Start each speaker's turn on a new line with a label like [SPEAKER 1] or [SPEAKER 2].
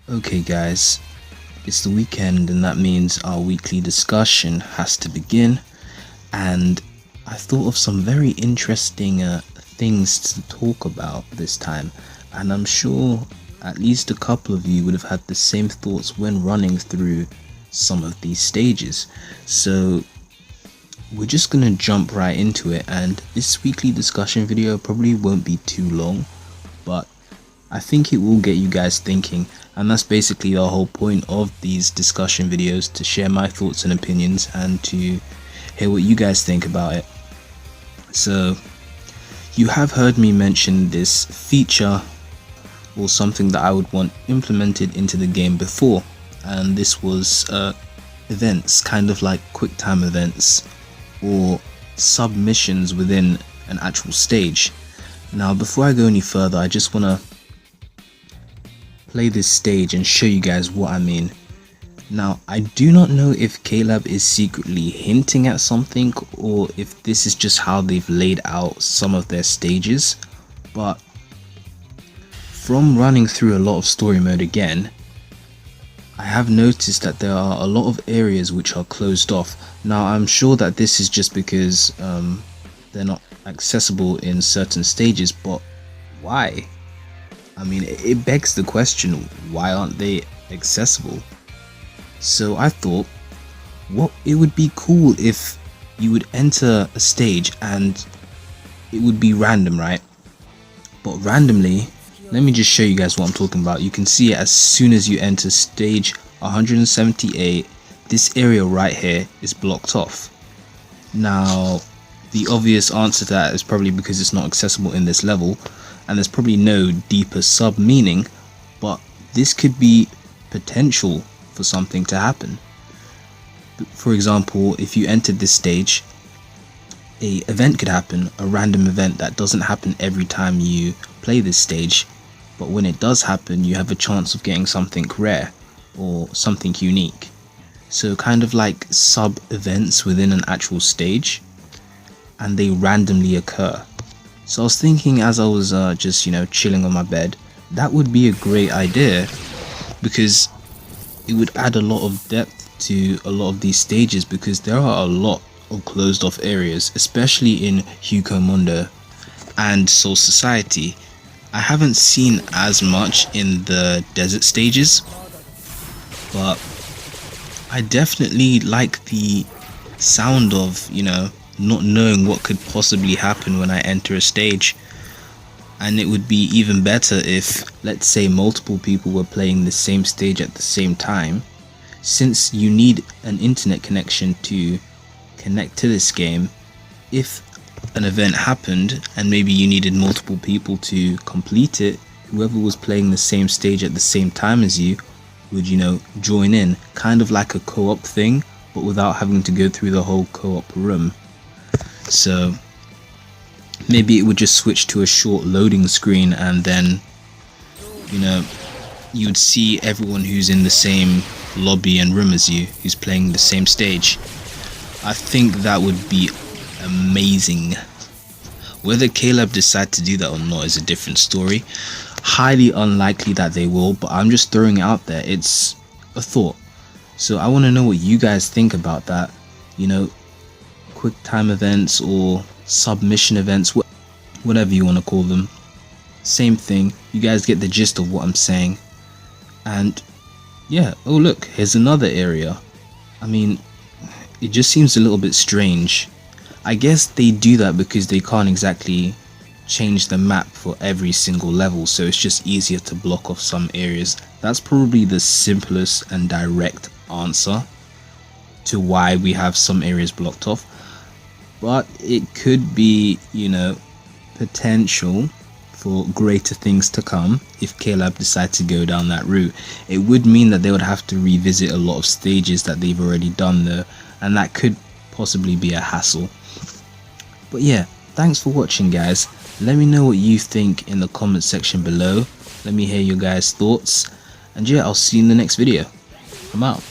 [SPEAKER 1] Okay guys, it's the weekend and that means our weekly discussion has to begin, and I thought of some very interesting things to talk about this time, and I'm sure at least a couple of you would have had the same thoughts when running through some of these stages. So we're just gonna jump right into it, and this weekly discussion video probably won't be too long, but I think it will get you guys thinking, and that's basically the whole point of these discussion videos, to share my thoughts and opinions and to hear what you guys think about it. So you have heard me mention this feature or something that I would want implemented into the game before, and this was events, kind of like QuickTime events or submissions within an actual stage. Now before I go any further, I just want to play this stage and show you guys what I mean. Now I do not know if Klab is secretly hinting at something or if this is just how they've laid out some of their stages, but from running through a lot of story mode again, I have noticed that there are a lot of areas which are closed off. Now I'm sure that this is just because they're not accessible in certain stages, but why? I mean, it begs the question, why aren't they accessible? So I thought, it would be cool if you would enter a stage and it would be random, right? But randomly, let me just show you guys what I'm talking about. You can see it as soon as you enter stage 178, this area right here is blocked off. Now, the obvious answer to that is probably because it's not accessible in this level, and there's probably no deeper sub meaning, but this could be potential for something to happen. For example, if you entered this stage, a event could happen, a random event that doesn't happen every time you play this stage, but when it does happen, you have a chance of getting something rare or something unique. So kind of like sub events within an actual stage, and they randomly occur. So I was thinking, as I was just chilling on my bed, that would be a great idea, because it would add a lot of depth to a lot of these stages, because there are a lot of closed off areas, especially in Hugo Mundo and Soul Society. I haven't seen as much in the desert stages, but I definitely like the sound of not knowing what could possibly happen when I enter a stage. And it would be even better if, let's say, multiple people were playing the same stage at the same time. Since you need an internet connection to connect to this game, if an event happened and maybe you needed multiple people to complete it, whoever was playing the same stage at the same time as you would join in, kind of like a co-op thing, but without having to go through the whole co-op room. So maybe it would just switch to a short loading screen, and then you would see everyone who's in the same lobby and room as you, who's playing the same stage. I think that would be amazing. Whether Klab decide to do that or not is a different story. Highly unlikely that they will, but I'm just throwing it out there. It's a thought. So I want to know what you guys think about that. QuickTime events or submission events, whatever you want to call them. Same thing. You guys get the gist of what I'm saying. And yeah, oh look, here's another area. I mean, it just seems a little bit strange. I guess they do that because they can't exactly change the map for every single level, so it's just easier to block off some areas. That's probably the simplest and direct answer to why we have some areas blocked off. But it could be, potential for greater things to come if Klab decide to go down that route. It would mean that they would have to revisit a lot of stages that they've already done though, and that could possibly be a hassle. But yeah, thanks for watching guys. Let me know what you think in the comment section below. Let me hear your guys' thoughts, and yeah, I'll see you in the next video. I'm out.